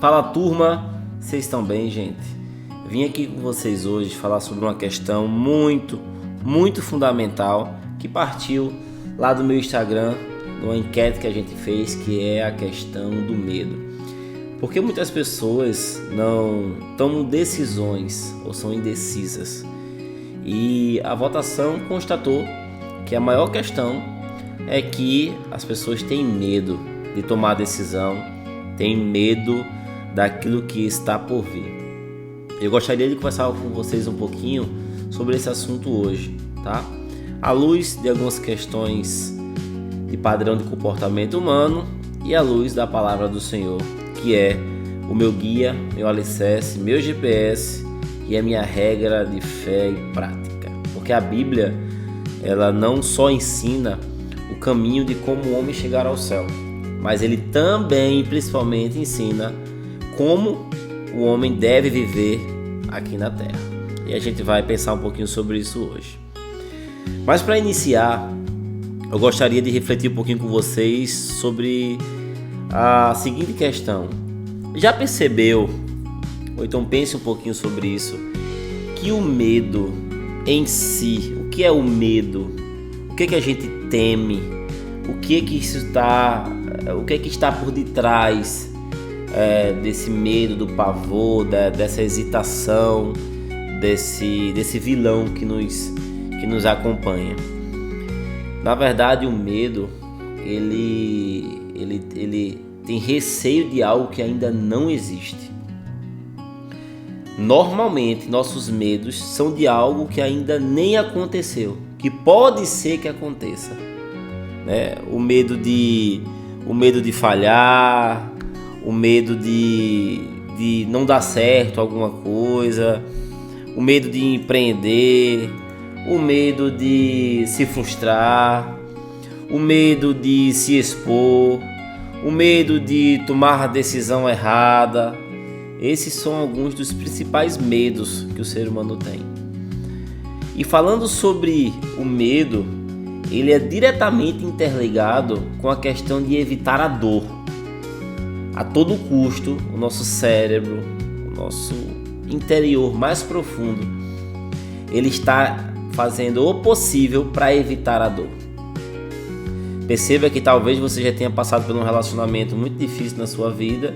Fala turma, vocês estão bem, gente? Vim aqui com vocês hoje falar sobre uma questão muito fundamental que partiu lá do meu Instagram, numa enquete que a gente fez, que é a questão do medo. Porque muitas pessoas não tomam decisões ou são indecisas. E a votação constatou que a maior questão é que as pessoas têm medo de tomar decisão, têm medo daquilo que está por vir. Eu gostaria de conversar com vocês um pouquinho sobre esse assunto hoje, tá? À luz de algumas questões de padrão de comportamento humano e à luz da palavra do Senhor, que é o meu guia, meu alicerce, meu GPS e a minha regra de fé e prática. Porque a Bíblia, ela não só ensina o caminho de como o homem chegar ao céu, mas ele também, principalmente, ensina como o homem deve viver aqui na Terra. E a gente vai pensar um pouquinho sobre isso hoje. Mas para iniciar, eu gostaria de refletir um pouquinho com vocês sobre a seguinte questão. Já percebeu, ou então pense um pouquinho sobre isso, que o medo em si, o que é o medo? O que a gente teme? O que está por detrás desse medo, do pavor, dessa hesitação, desse vilão que nos acompanha? Na verdade, o medo, ele tem receio de algo que ainda não existe. Normalmente, nossos medos são de algo que ainda nem aconteceu, que pode ser que aconteça, né? O medo de falhar, o medo de não dar certo alguma coisa, o medo de empreender, o medo de se frustrar, o medo de se expor, o medo de tomar a decisão errada. Esses são alguns dos principais medos que o ser humano tem. E falando sobre o medo, ele é diretamente interligado com a questão de evitar a dor. A todo custo, o nosso cérebro, o nosso interior mais profundo, ele está fazendo o possível para evitar a dor. Perceba que talvez você já tenha passado por um relacionamento muito difícil na sua vida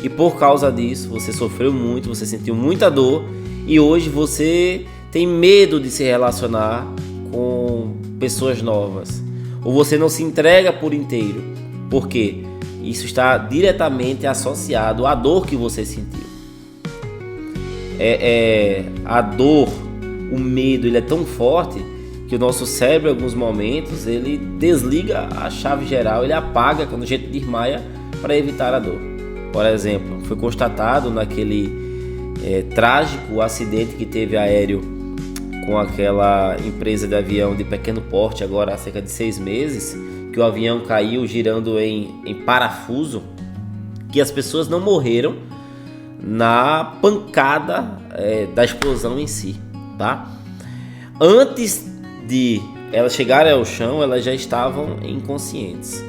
e por causa disso você sofreu muito, você sentiu muita dor e hoje você tem medo de se relacionar com pessoas novas, ou você não se entrega por inteiro. Por quê? Isso está diretamente associado à dor que você sentiu. A dor, o medo, ele é tão forte que o nosso cérebro, em alguns momentos, ele desliga a chave geral, ele apaga quando a gente desmaia para evitar a dor. Por exemplo, foi constatado naquele trágico acidente que teve aéreo com aquela empresa de avião de pequeno porte, agora há cerca de 6 meses, que o avião caiu girando em parafuso, que as pessoas não morreram na pancada da explosão em si, tá? Antes de elas chegarem ao chão, elas já estavam inconscientes.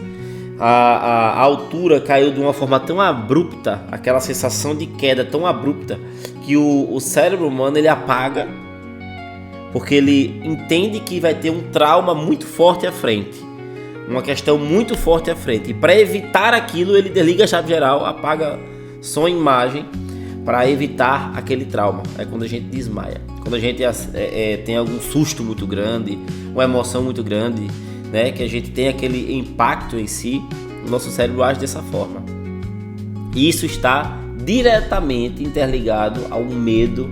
A altura caiu de uma forma tão abrupta, aquela sensação de queda tão abrupta, que o cérebro humano ele apaga, porque ele entende que vai ter um trauma muito forte à frente, uma questão muito forte à frente, e para evitar aquilo ele desliga a chave geral, apaga som e imagem para evitar aquele trauma. É quando a gente desmaia, quando a gente tem algum susto muito grande, uma emoção muito grande, né, que a gente tem aquele impacto em si, o nosso cérebro age dessa forma. E isso está diretamente interligado ao medo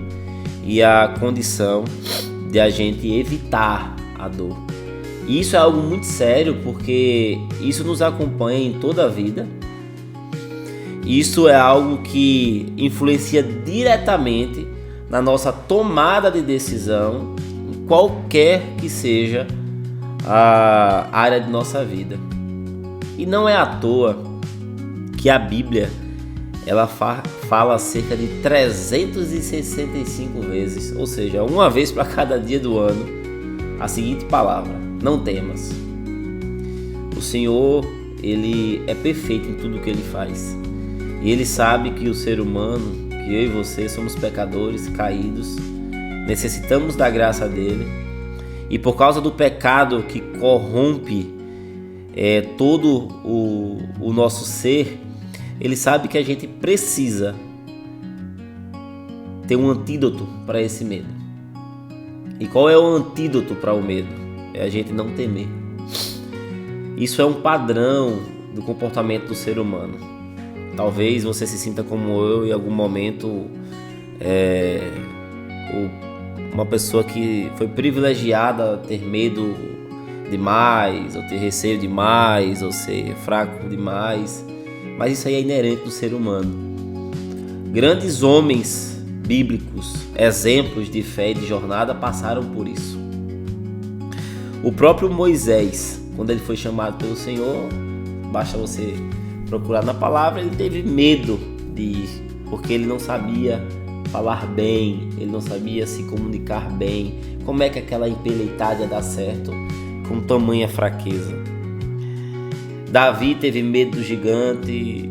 e à condição de a gente evitar a dor. E isso é algo muito sério, porque isso nos acompanha em toda a vida. Isso é algo que influencia diretamente na nossa tomada de decisão, em qualquer que seja a área de nossa vida. E não é à toa que a Bíblia ela fala cerca de 365 vezes, ou seja, uma vez para cada dia do ano, a seguinte palavra: não temas. O Senhor, ele é perfeito em tudo que ele faz. E Ele sabe que o ser humano, que eu e você somos pecadores, caídos, necessitamos da graça dele. E por causa do pecado que corrompe todo o nosso ser, Ele sabe que a gente precisa ter um antídoto para esse medo. E qual é o antídoto para o medo? É a gente não temer. Isso é um padrão do comportamento do ser humano. Talvez você se sinta como eu em algum momento, uma pessoa que foi privilegiada a ter medo demais, ou ter receio demais, ou ser fraco demais. Mas isso aí é inerente do ser humano. Grandes homens bíblicos, exemplos de fé e de jornada, passaram por isso. O próprio Moisés, quando ele foi chamado pelo Senhor, basta você procurar na palavra, ele teve medo de ir, porque ele não sabia falar bem, ele não sabia se comunicar bem. Como é que aquela empeleitada ia dar certo com tamanha fraqueza? Davi teve medo do gigante,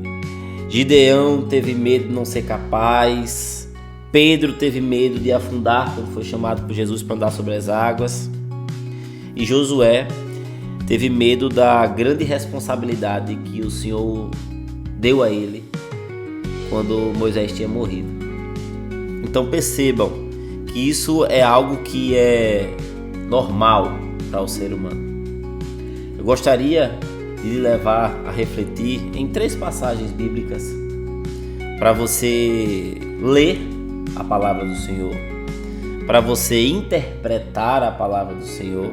Gideão teve medo de não ser capaz, Pedro teve medo de afundar quando foi chamado por Jesus para andar sobre as águas, e Josué teve medo da grande responsabilidade que o Senhor deu a ele quando Moisés tinha morrido. Então percebam que isso é algo que é normal para o ser humano. Eu gostaria de lhe levar a refletir em 3 passagens bíblicas para você ler a palavra do Senhor, para você interpretar a palavra do Senhor,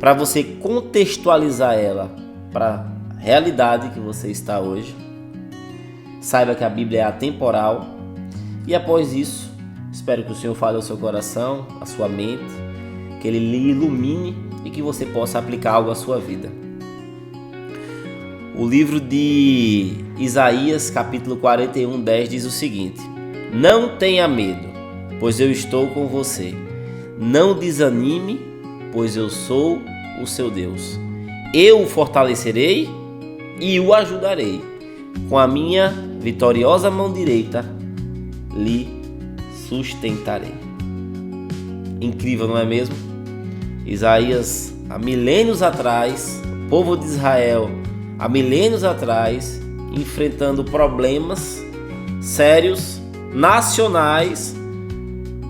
para você contextualizar ela para a realidade que você está hoje. Saiba que a Bíblia é atemporal e após isso, espero que o Senhor fale ao seu coração, à sua mente, que Ele lhe ilumine e que você possa aplicar algo à sua vida. O livro de Isaías, capítulo 41, 10 diz o seguinte: não tenha medo, pois eu estou com você. Não desanime, pois eu sou o seu Deus. Eu o fortalecerei e o ajudarei. Com a minha vitoriosa mão direita lhe sustentarei. Incrível, não é mesmo? Isaías, há milênios atrás, o povo de Israel, há milênios atrás, enfrentando problemas sérios, nacionais,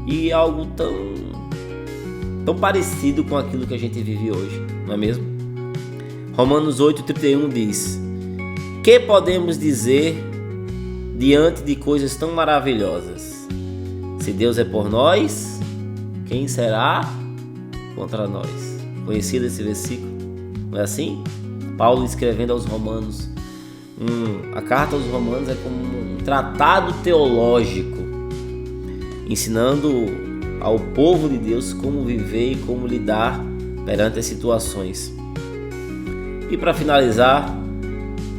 e algo tão parecido com aquilo que a gente vive hoje, não é mesmo? Romanos 8,31 diz: que podemos dizer diante de coisas tão maravilhosas? Se Deus é por nós, quem será contra nós? Conhecido esse versículo, não é assim? Paulo escrevendo aos Romanos, a carta aos Romanos é como um tratado teológico, ensinando ao povo de Deus como viver e como lidar perante as situações. E para finalizar,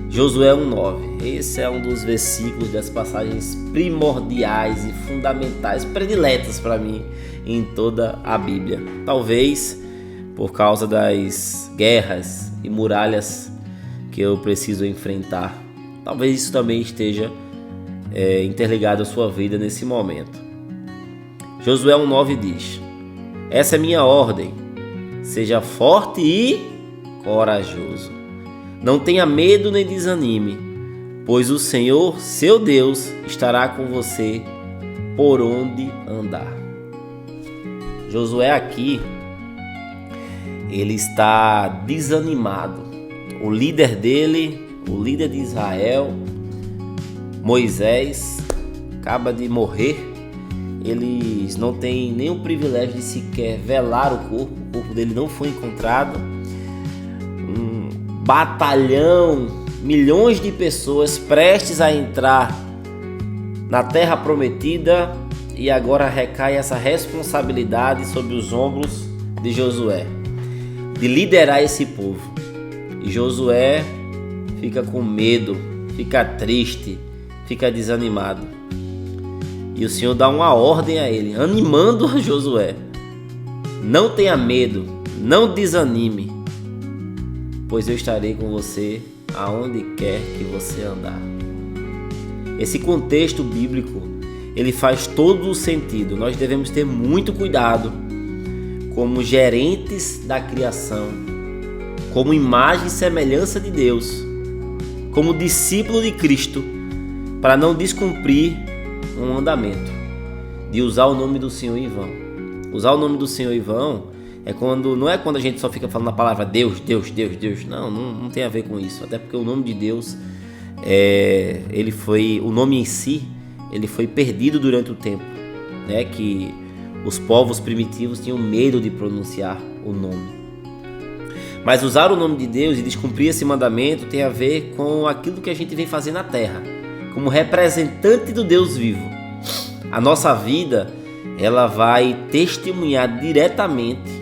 Josué 1,9. Esse é um dos versículos das passagens primordiais e fundamentais, prediletas para mim em toda a Bíblia. Talvez por causa das guerras e muralhas que eu preciso enfrentar. Talvez isso também esteja interligado à sua vida nesse momento. Josué 1,9 diz: essa é minha ordem, seja forte e corajoso. Não tenha medo nem desanime, pois o Senhor, seu Deus, estará com você por onde andar. Josué aqui, ele está desanimado. O líder dele, o líder de Israel, Moisés, acaba de morrer. Eles não têm nenhum privilégio de sequer velar o corpo dele não foi encontrado. Um batalhão, milhões de pessoas prestes a entrar na terra prometida, e agora recai essa responsabilidade sobre os ombros de Josué, de liderar esse povo. E Josué fica com medo, fica triste, fica desanimado. E o Senhor dá uma ordem a ele, animando a Josué: não tenha medo, não desanime, pois eu estarei com você aonde quer que você andar. Esse contexto bíblico, ele faz todo o sentido. Nós devemos ter muito cuidado como gerentes da criação, como imagem e semelhança de Deus, como discípulo de Cristo, para não descumprir um mandamento de usar o nome do Senhor em vão. Usar o nome do Senhor em vão não é quando a gente só fica falando a palavra Deus, Deus, Deus, Deus. Não tem a ver com isso. Até porque o nome de Deus, o nome em si, ele foi perdido durante o tempo, né? Que os povos primitivos tinham medo de pronunciar o nome. Mas usar o nome de Deus e descumprir esse mandamento tem a ver com aquilo que a gente vem fazer na terra, como representante do Deus vivo. A nossa vida, ela vai testemunhar diretamente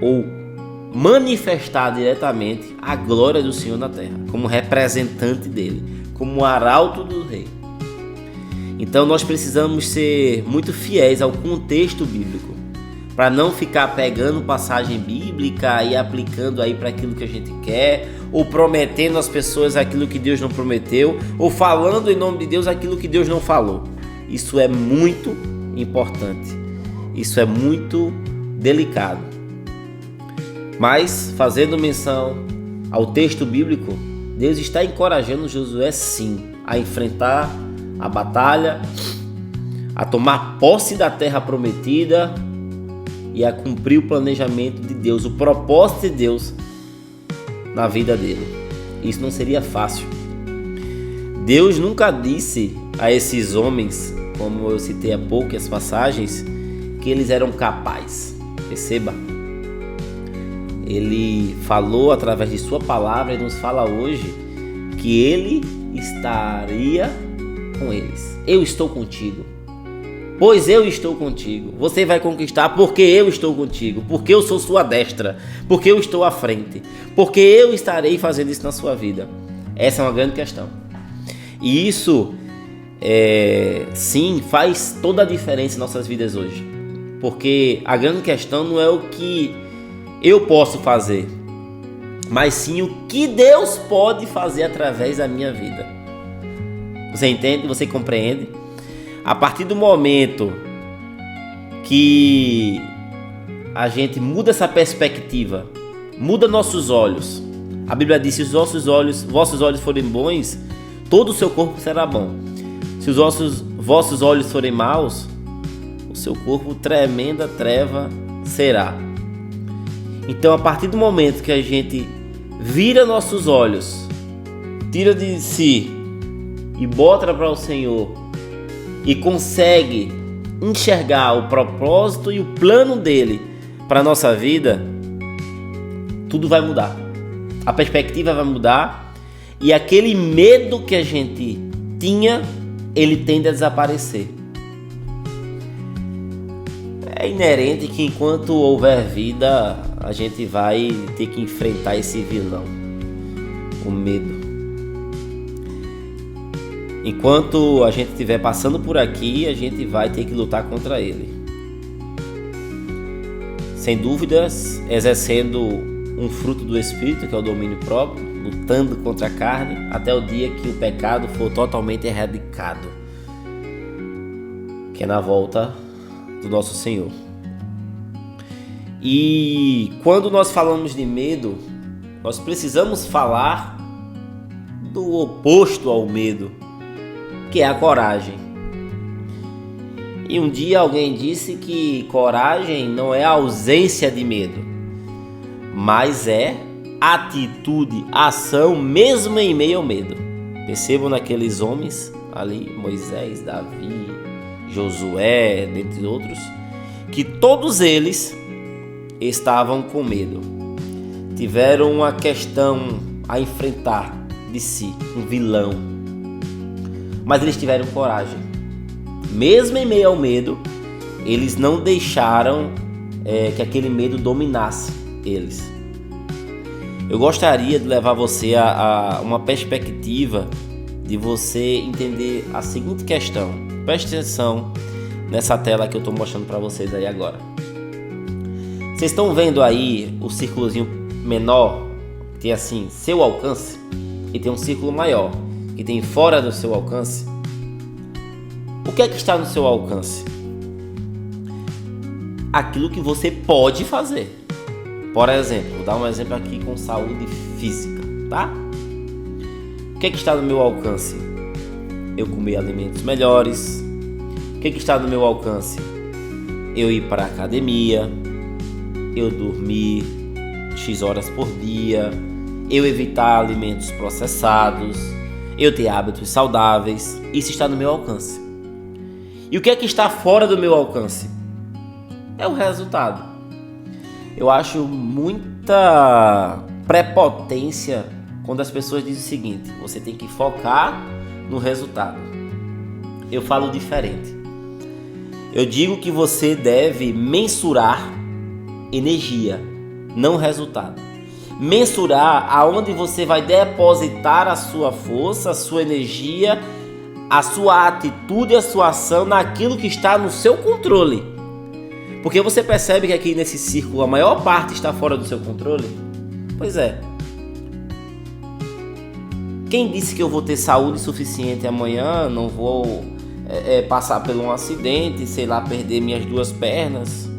ou manifestar diretamente a glória do Senhor na terra, como representante dele, como arauto do rei. Então nós precisamos ser muito fiéis ao contexto bíblico, para não ficar pegando passagem bíblica e aplicando aí para aquilo que a gente quer, ou prometendo às pessoas aquilo que Deus não prometeu, ou falando em nome de Deus aquilo que Deus não falou. Isso é muito importante, isso é muito delicado. Mas, fazendo menção ao texto bíblico, Deus está encorajando Josué sim a enfrentar a batalha, a tomar posse da terra prometida e a cumprir o planejamento de Deus, o propósito de Deus na vida dele. Isso não seria fácil. Deus nunca disse a esses homens, como eu citei há pouco as passagens, que eles eram capazes. Perceba, ele falou através de sua palavra e nos fala hoje que ele estaria com eles. Eu estou contigo, pois eu estou contigo. Você vai conquistar porque eu estou contigo, porque eu sou sua destra, porque eu estou à frente, porque eu estarei fazendo isso na sua vida. Essa é uma grande questão. E isso sim faz toda a diferença em nossas vidas hoje, porque a grande questão não é o que eu posso fazer, mas sim o que Deus pode fazer através da minha vida. Você entende? Você compreende? A partir do momento que a gente muda essa perspectiva, muda nossos olhos. A Bíblia diz: se os vossos olhos forem bons, todo o seu corpo será bom. Se os vossos olhos forem maus, o seu corpo tremenda treva será. Então, a partir do momento que a gente vira nossos olhos, tira de si e bota para o Senhor e consegue enxergar o propósito e o plano dele para a nossa vida, tudo vai mudar. A perspectiva vai mudar e aquele medo que a gente tinha, ele tende a desaparecer. É inerente que enquanto houver vida, a gente vai ter que enfrentar esse vilão, o medo. Enquanto a gente estiver passando por aqui, a gente vai ter que lutar contra ele. Sem dúvidas, exercendo um fruto do Espírito, que é o domínio próprio, lutando contra a carne, até o dia que o pecado for totalmente erradicado, que é na volta do nosso Senhor. E quando nós falamos de medo, nós precisamos falar do oposto ao medo, que é a coragem. E um dia alguém disse que coragem não é ausência de medo, mas é atitude, ação mesmo em meio ao medo. Percebam naqueles homens ali, Moisés, Davi, Josué, dentre outros, que todos eles estavam com medo. Tiveram uma questão a enfrentar de si, um vilão. Mas eles tiveram coragem. Mesmo em meio ao medo, eles não deixaram que aquele medo dominasse eles. Eu gostaria de levar você a uma perspectiva de você entender a seguinte questão. Preste atenção nessa tela que eu estou mostrando para vocês aí agora. Vocês estão vendo aí o círculozinho menor, que tem assim, seu alcance, e tem um círculo maior, que tem fora do seu alcance? O que é que está no seu alcance? Aquilo que você pode fazer. Por exemplo, vou dar um exemplo aqui com saúde física, tá? O que é que está no meu alcance? Eu comer alimentos melhores. O que é que está no meu alcance? Eu ir para a academia, eu dormir X horas por dia, eu evitar alimentos processados, eu ter hábitos saudáveis. Isso está no meu alcance. E o que é que está fora do meu alcance? É o resultado. Eu acho muita prepotência quando as pessoas dizem o seguinte: você tem que focar no resultado. Eu falo diferente. Eu digo que você deve mensurar energia, não resultado. Mensurar aonde você vai depositar a sua força, a sua energia, a sua atitude e a sua ação naquilo que está no seu controle. Porque você percebe que aqui nesse círculo a maior parte está fora do seu controle? Pois é. Quem disse que eu vou ter saúde suficiente amanhã, não vou passar por um acidente, sei lá, perder minhas 2 pernas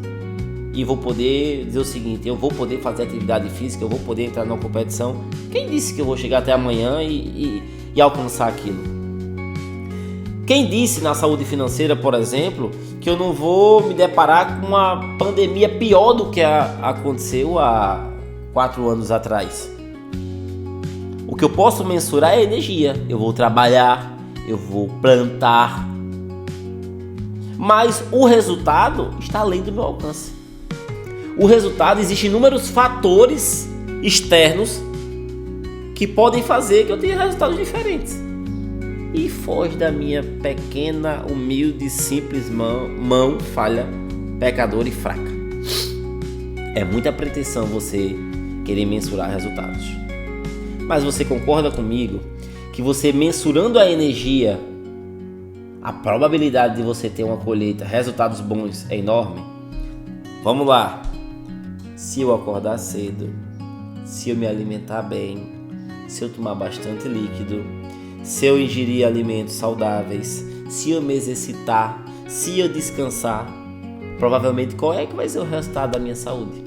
e vou poder dizer o seguinte: eu vou poder fazer atividade física, eu vou poder entrar numa competição? Quem disse que eu vou chegar até amanhã e alcançar aquilo? Quem disse na saúde financeira, por exemplo, que eu não vou me deparar com uma pandemia pior do que aconteceu há 4 anos atrás? O que eu posso mensurar é a energia. Eu vou trabalhar, eu vou plantar, mas o resultado está além do meu alcance. O resultado, existem inúmeros fatores externos que podem fazer que eu tenha resultados diferentes. E foge da minha pequena, humilde, simples mão falha, pecadora e fraca. É muita pretensão você querer mensurar resultados. Mas você concorda comigo que você mensurando a energia, a probabilidade de você ter uma colheita, resultados bons é enorme? Vamos lá. Se eu acordar cedo, se eu me alimentar bem, se eu tomar bastante líquido, se eu ingerir alimentos saudáveis, se eu me exercitar, se eu descansar, provavelmente qual é que vai ser o resultado da minha saúde?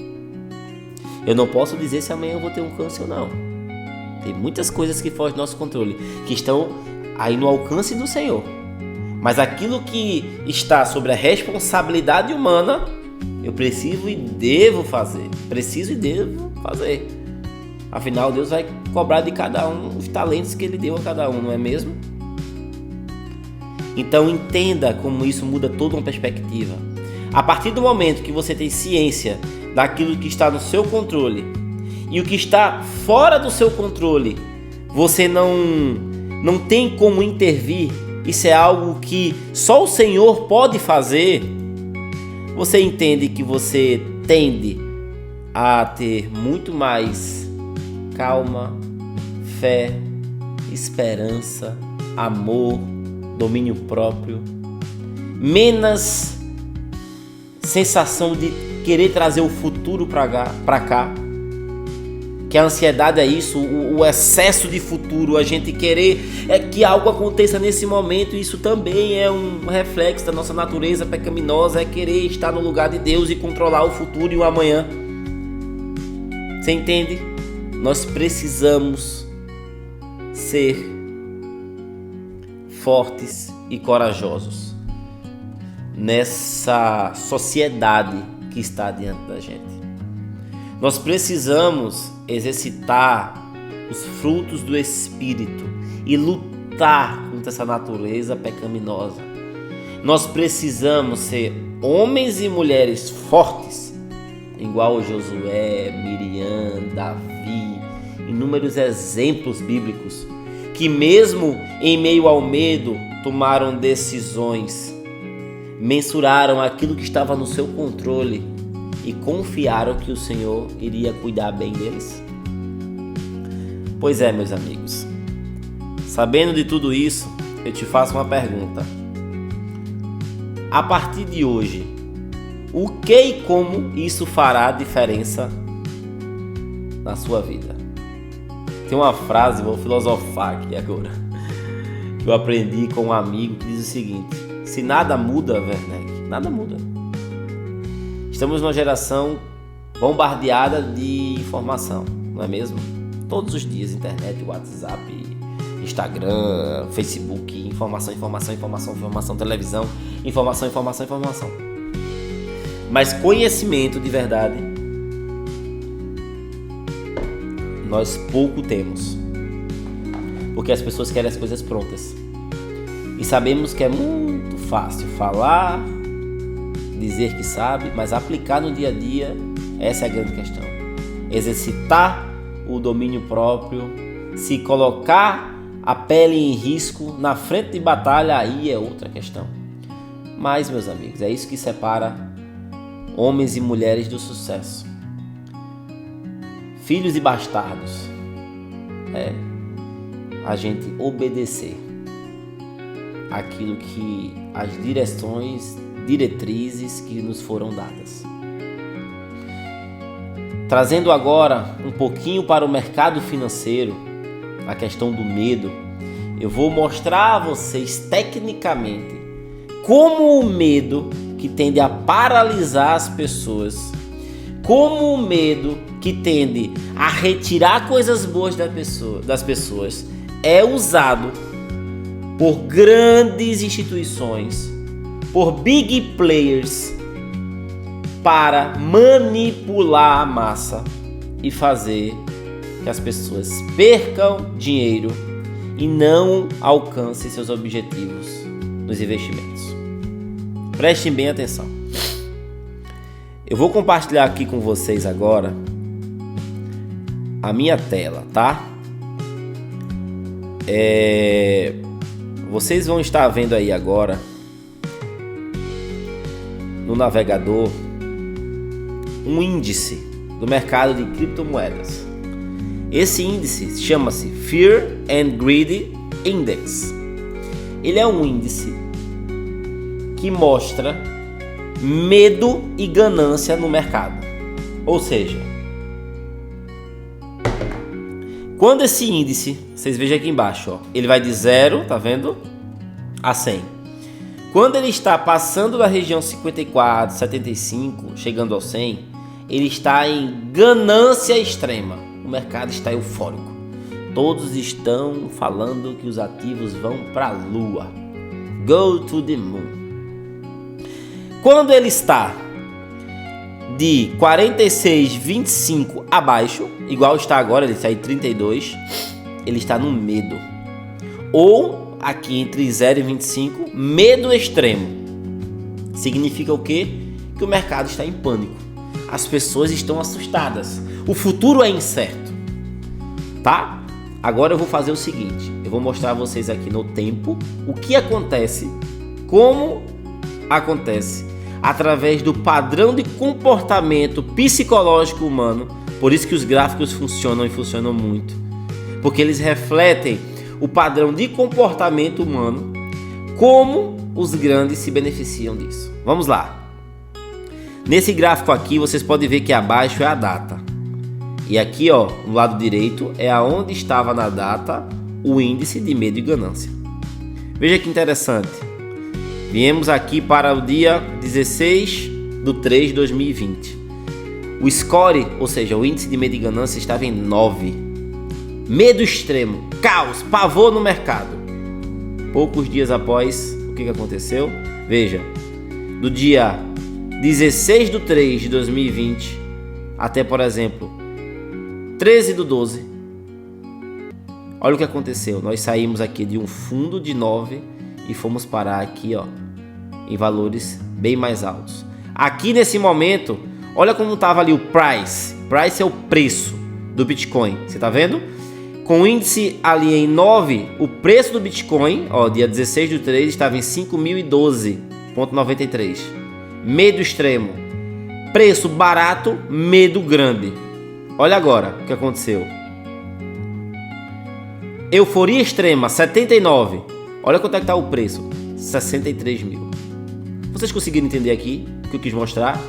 Eu não posso dizer se amanhã eu vou ter um câncer ou não. Tem muitas coisas que fogem do nosso controle, que estão aí no alcance do Senhor. Mas aquilo que está sobre a responsabilidade humana, eu preciso e devo fazer. Afinal, Deus vai cobrar de cada um os talentos que Ele deu a cada um, não é mesmo? Então entenda como isso muda toda uma perspectiva. A partir do momento que você tem ciência daquilo que está no seu controle e o que está fora do seu controle, você não tem como intervir. Isso é algo que só o Senhor pode fazer. Você entende que você tende a ter muito mais calma, fé, esperança, amor, domínio próprio, menos sensação de querer trazer o futuro para cá, que a ansiedade é isso, o excesso de futuro, a gente querer que algo aconteça nesse momento. Isso também é um reflexo da nossa natureza pecaminosa, é querer estar no lugar de Deus e controlar o futuro e o amanhã. Você entende? Nós precisamos ser fortes e corajosos nessa sociedade que está diante da gente. Nós precisamos exercitar os frutos do Espírito e lutar contra essa natureza pecaminosa. Nós precisamos ser homens e mulheres fortes, igual Josué, Miriam, Davi, inúmeros exemplos bíblicos que mesmo em meio ao medo tomaram decisões, mensuraram aquilo que estava no seu controle e confiaram que o Senhor iria cuidar bem deles. Pois é, meus amigos, sabendo de tudo isso, eu te faço uma pergunta. A partir de hoje, o que e como isso fará diferença na sua vida? Tem uma frase, vou filosofar aqui agora. que eu aprendi com um amigo que diz o seguinte: se nada muda, Werneck, nada muda. Estamos numa geração bombardeada de informação, não é mesmo? Todos os dias, internet, WhatsApp, Instagram, Facebook, informação, televisão, informação. Mas conhecimento de verdade, nós pouco temos. Porque as pessoas querem as coisas prontas. E sabemos que é muito fácil falar, dizer que sabe, mas aplicar no dia a dia, essa é a grande questão. Exercitar o domínio próprio, se colocar a pele em risco na frente de batalha, aí é outra questão. Mas, meus amigos, é isso que separa homens e mulheres do sucesso. Filhos e bastardos. É a gente obedecer aquilo que as diretrizes que nos foram dadas. Trazendo agora um pouquinho para o mercado financeiro, a questão do medo, eu vou mostrar a vocês tecnicamente como o medo que tende a paralisar as pessoas, como o medo que tende a retirar coisas boas das pessoas é usado por grandes instituições, por big players, para manipular a massa e fazer que as pessoas percam dinheiro e não alcancem seus objetivos nos investimentos. Prestem bem atenção. Eu vou compartilhar aqui com vocês agora a minha tela, tá? Vocês vão estar vendo aí agora no navegador um índice do mercado de criptomoedas. Esse índice chama-se Fear and Greed Index. Ele é um índice que mostra medo e ganância no mercado. Ou seja, quando esse índice, vocês vejam aqui embaixo, ó, ele vai de 0, tá vendo? A 100. Quando ele está passando da região 54, 75, chegando ao 100, ele está em ganância extrema. O mercado está eufórico. Todos estão falando que os ativos vão para a lua. Go to the moon. Quando ele está de 46, 25 abaixo, igual está agora, ele está em 32, ele está no medo. Ou aqui entre 0 e 25, medo extremo. Significa o quê? Que o mercado está em pânico. As pessoas estão assustadas. O futuro é incerto. Tá? Agora eu vou fazer o seguinte. Eu vou mostrar a vocês aqui no tempo o que acontece, como acontece, através do padrão de comportamento psicológico humano. Por isso que os gráficos funcionam e funcionam muito. Porque eles refletem o padrão de comportamento humano, como os grandes se beneficiam disso. Vamos lá. Nesse gráfico aqui, vocês podem ver que abaixo é a data. E aqui, ó, no lado direito, é aonde estava na data o índice de medo e ganância. Veja que interessante. Viemos aqui para o dia 16/3/2020. O score, ou seja, o índice de medo e ganância estava em 9. Medo extremo, caos, pavor no mercado. Poucos dias após, o que aconteceu? Veja, do dia 16/3/2020 até, por exemplo, 13/12, olha o que aconteceu. Nós saímos aqui de um fundo de 9 e fomos parar aqui, ó, em valores bem mais altos. Aqui nesse momento, olha como estava ali o price. Price é o preço do Bitcoin, você tá vendo? Com o índice ali em 9, o preço do Bitcoin, ó, dia 16/3 estava em 5.012,93. Medo extremo. Preço barato, medo grande. Olha agora o que aconteceu. Euforia extrema, 79. Olha quanto é que está o preço. 63 mil. Vocês conseguiram entender aqui o que eu quis mostrar?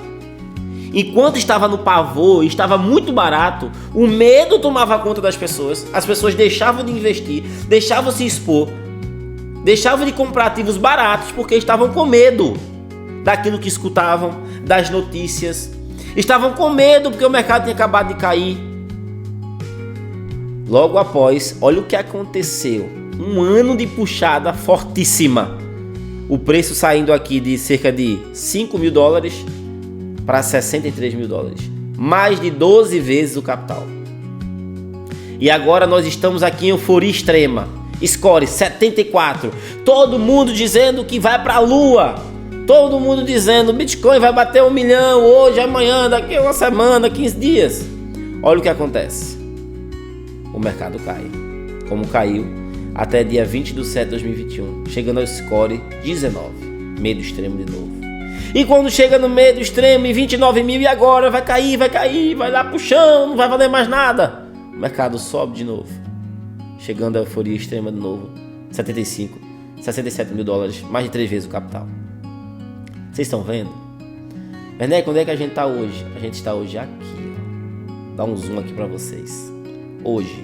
Enquanto estava no pavor, estava muito barato, o medo tomava conta das pessoas. As pessoas deixavam de investir, deixavam se expor. Deixavam de comprar ativos baratos porque estavam com medo daquilo que escutavam, das notícias. Estavam com medo porque o mercado tinha acabado de cair. Logo após, olha o que aconteceu. Um ano de puxada fortíssima. O preço saindo aqui de cerca de 5 mil dólares para 63 mil dólares. Mais de 12 vezes o capital. E agora nós estamos aqui em euforia extrema. Score 74. Todo mundo dizendo que vai para a lua. Todo mundo dizendo Bitcoin vai bater 1 milhão hoje, amanhã, daqui a uma semana, 15 dias. Olha o que acontece. O mercado cai. Como caiu até dia 20/7 de 2021. Chegando ao score 19. Medo extremo de novo. E quando chega no medo extremo em 29 mil, e agora vai cair, vai lá pro chão, não vai valer mais nada. O mercado sobe de novo. Chegando à euforia extrema de novo, 75, 67 mil dólares, mais de 3 vezes o capital. Vocês estão vendo? Werneck, onde é que a gente está hoje? A gente está hoje aqui, ó. Dá um zoom aqui para vocês. Hoje,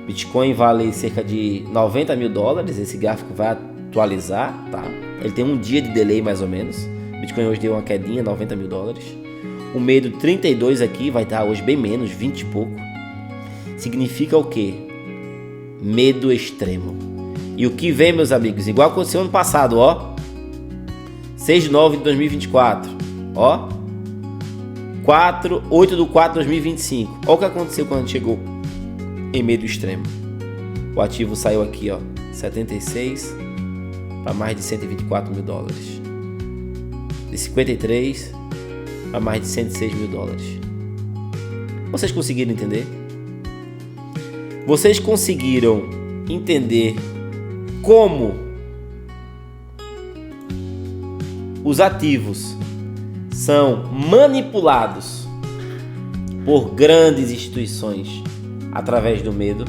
Bitcoin vale cerca de 90 mil dólares, esse gráfico vai atualizar, tá? Ele tem um dia de delay mais ou menos. Bitcoin hoje deu uma quedinha, 90 mil dólares. O medo 32 aqui vai estar hoje bem menos, 20 e pouco. Significa o quê? Medo extremo. E o que vem, meus amigos? Igual aconteceu ano passado, ó. 6/9 de 2024. Ó. 8/4 de 2025. Olha o que aconteceu quando chegou em medo extremo. O ativo saiu aqui, ó. 76 para mais de 124 mil dólares. De 53 para mais de 106 mil dólares. Vocês conseguiram entender? Vocês conseguiram entender como os ativos são manipulados por grandes instituições através do medo?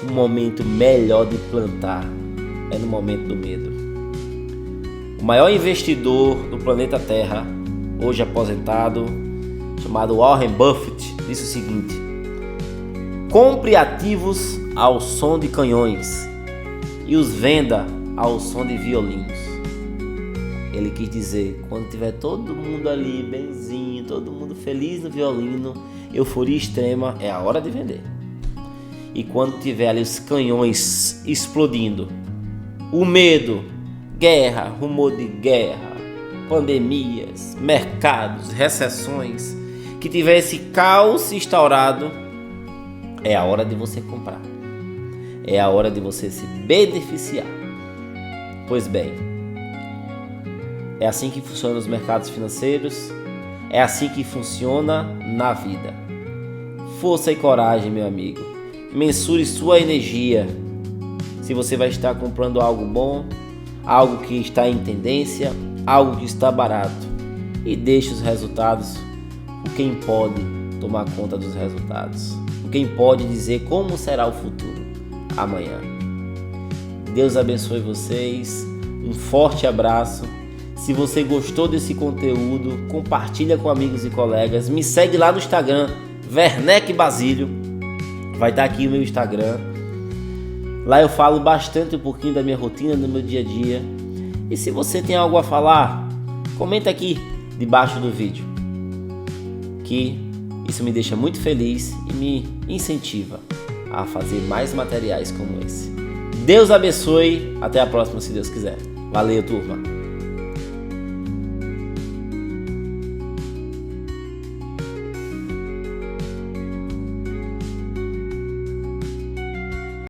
O momento melhor de plantar é no momento do medo. O maior investidor do planeta Terra, hoje aposentado, chamado Warren Buffett, disse o seguinte: compre ativos ao som de canhões e os venda ao som de violinos. Ele quis dizer, quando tiver todo mundo ali, benzinho, todo mundo feliz no violino, euforia extrema, é a hora de vender. E quando tiver ali os canhões explodindo, o medo, guerra, rumor de guerra, pandemias, mercados, recessões, que tiver esse caos instaurado, é a hora de você comprar. É a hora de você se beneficiar. Pois bem, é assim que funciona os mercados financeiros. É assim que funciona na vida. Força e coragem, meu amigo. Mensure sua energia. Se você vai estar comprando algo bom, algo que está em tendência, algo que está barato. E deixe os resultados por quem pode tomar conta dos resultados. Quem pode dizer como será o futuro amanhã. Deus abençoe vocês. Um forte abraço. Se você gostou desse conteúdo, compartilha com amigos e colegas. Me segue lá no Instagram, Werneck Basílio. Vai estar aqui o meu Instagram. Lá eu falo bastante um pouquinho da minha rotina, do meu dia a dia. E se você tem algo a falar, comenta aqui debaixo do vídeo, que isso me deixa muito feliz e me incentiva a fazer mais materiais como esse. Deus abençoe. Até a próxima, se Deus quiser. Valeu, turma.